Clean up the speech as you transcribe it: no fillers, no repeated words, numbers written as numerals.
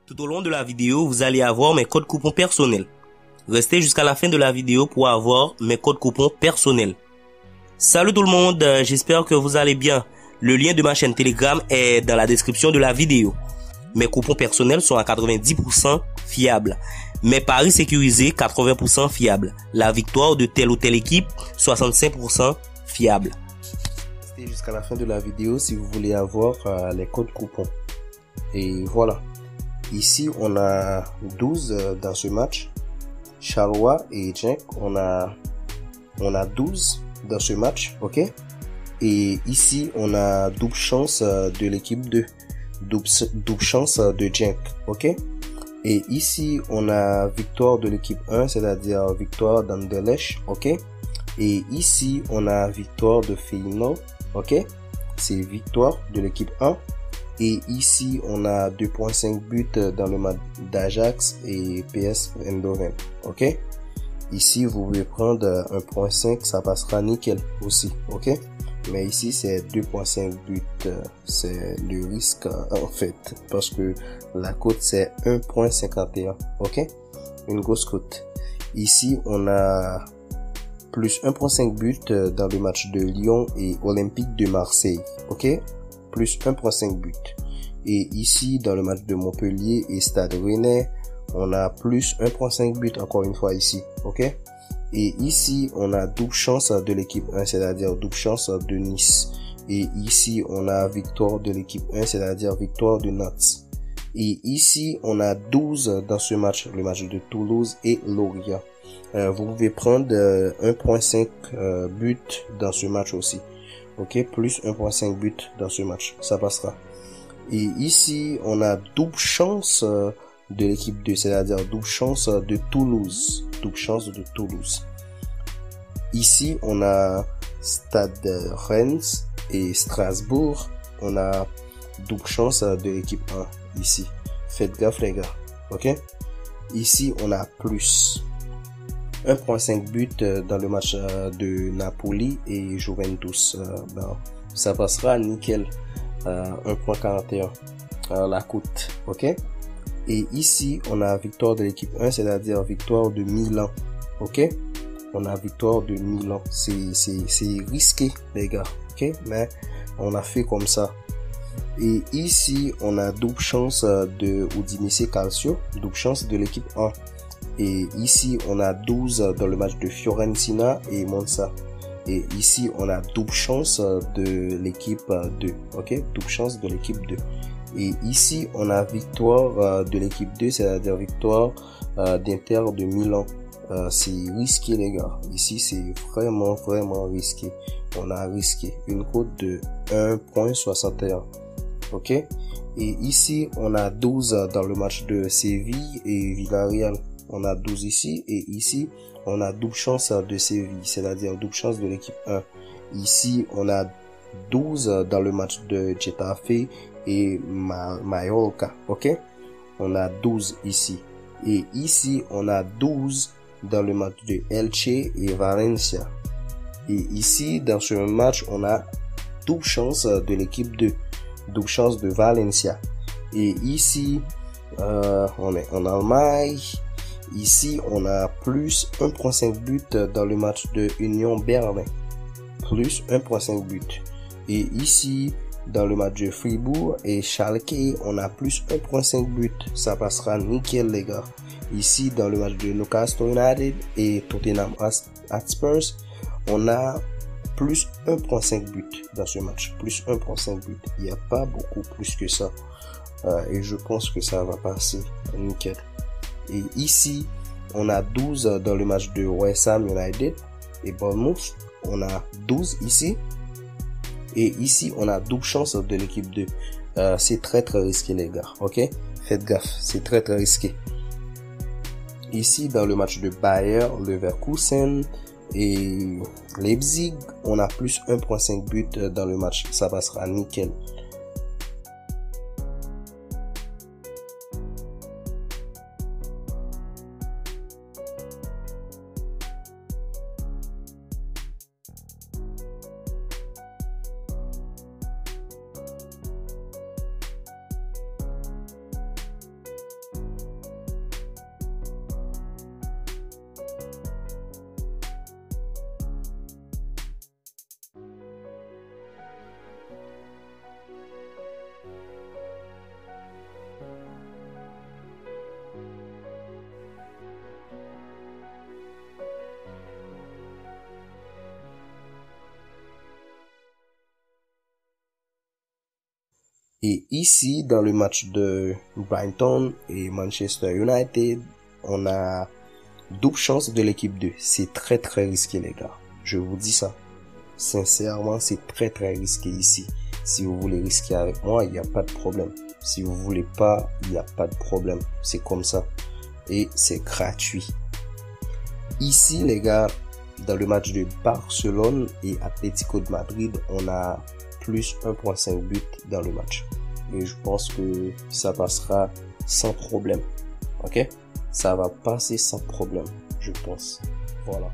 Tout au long de la vidéo, vous allez avoir mes codes coupons personnels. Restez jusqu'à la fin de la vidéo pour avoir mes codes coupons personnels. Salut tout le monde, j'espère que vous allez bien. Le lien de ma chaîne Telegram est dans la description de la vidéo. Mes coupons personnels sont à 90% fiables. Mes paris sécurisés, 80% fiables. La victoire de telle ou telle équipe, 65% fiable. Restez jusqu'à la fin de la vidéo si vous voulez avoir les codes coupons. Et voilà. Ici, on a 12 dans ce match. Charleroi et Genk, on a 12 dans ce match, ok? Et ici, on a double chance de l'équipe 2. Double chance de Genk, ok? Et ici, on a victoire de l'équipe 1, c'est-à-dire victoire d'Anderlecht, ok? Et ici, on a victoire de Feyenoord, ok? C'est victoire de l'équipe 1. Et ici, on a 2.5 buts dans le match d'Ajax et PS Eindhoven, ok? Ici, vous pouvez prendre 1.5, ça passera nickel aussi, ok? Mais ici, c'est 2.5 buts, c'est le risque en fait, parce que la cote c'est 1.51, ok? Une grosse cote. Ici, on a plus 1.5 buts dans le match de Lyon et Olympique de Marseille, ok? Plus 1.5 buts. Et ici, dans le match de Montpellier et Stade Rennais, on a plus 1.5 buts encore une fois ici, ok? Et ici, on a double chance de l'équipe 1, c'est-à-dire double chance de Nice. Et ici, on a victoire de l'équipe 1, c'est-à-dire victoire de Nantes. Et ici, on a 12 dans ce match, le match de Toulouse et Lorient. Vous pouvez prendre 1.5 buts dans ce match aussi. Ok, plus 1.5 buts dans ce match, ça passera. Et ici, on a double chance de l'équipe 2, c'est-à-dire double chance de Toulouse. Double chance de Toulouse. Ici, on a Stade Reims et Strasbourg. On a double chance de l'équipe 1 ici. Faites gaffe les gars, ok? Ici, on a plus 1.5 buts dans le match de Napoli et Juventus. Ça passera nickel. 1.41 la cote, ok? Et ici, on a victoire de l'équipe 1, c'est-à-dire victoire de Milan, ok? On a victoire de Milan. C'est risqué, les gars, ok? Mais on a fait comme ça. Et ici, on a double chance de Udinese Calcio, double chance de l'équipe 1. Et ici, on a 12 dans le match de Fiorentina et Monza. Et ici, on a double chance de l'équipe 2. Ok? Double chance de l'équipe 2. Et ici, on a victoire de l'équipe 2, c'est-à-dire victoire d'Inter de Milan. C'est risqué, les gars. Ici, c'est vraiment risqué. On a risqué une cote de 1.61. Ok? Et ici, on a 12 dans le match de Séville et Villarreal. On a 12 ici et ici, on a double chance de Séville, c'est-à-dire double chance de l'équipe 1. Ici, on a 12 dans le match de Getafe et Mallorca, ok? On a 12 ici. Et ici, on a 12 dans le match de Elche et Valencia. Et ici, dans ce match, on a double chance de l'équipe 2, double chance de Valencia. Et ici, on est en Allemagne. Ici, on a plus 1.5 buts dans le match de Union Berlin. Plus 1.5 buts. Et ici, dans le match de Fribourg et Schalke, on a plus 1.5 buts. Ça passera nickel, les gars. Ici, dans le match de Newcastle United et Tottenham Hotspur, on a plus 1.5 buts dans ce match. Plus 1.5 buts. Il n'y a pas beaucoup plus que ça. Et je pense que ça va passer nickel. Et ici, on a 12 dans le match de West Ham United et Bournemouth. On a 12 ici. Et ici, on a double chance de l'équipe 2. C'est très risqué, les gars. Ok? Faites gaffe. C'est très risqué. Ici, dans le match de Bayer, Leverkusen et Leipzig, on a plus 1.5 buts dans le match. Ça passera nickel. Et ici, dans le match de Brighton et Manchester United, on a double chance de l'équipe 2. C'est très très risqué les gars. Je vous dis ça. Sincèrement, c'est très très risqué ici. Si vous voulez risquer avec moi, il n'y a pas de problème. Si vous voulez pas, il n'y a pas de problème. C'est comme ça. Et c'est gratuit. Ici les gars, dans le match de Barcelone et Atlético de Madrid, on a plus 1.5 buts dans le match. Et je pense que ça passera sans problème. Ok? Ça va passer sans problème, je pense. Voilà.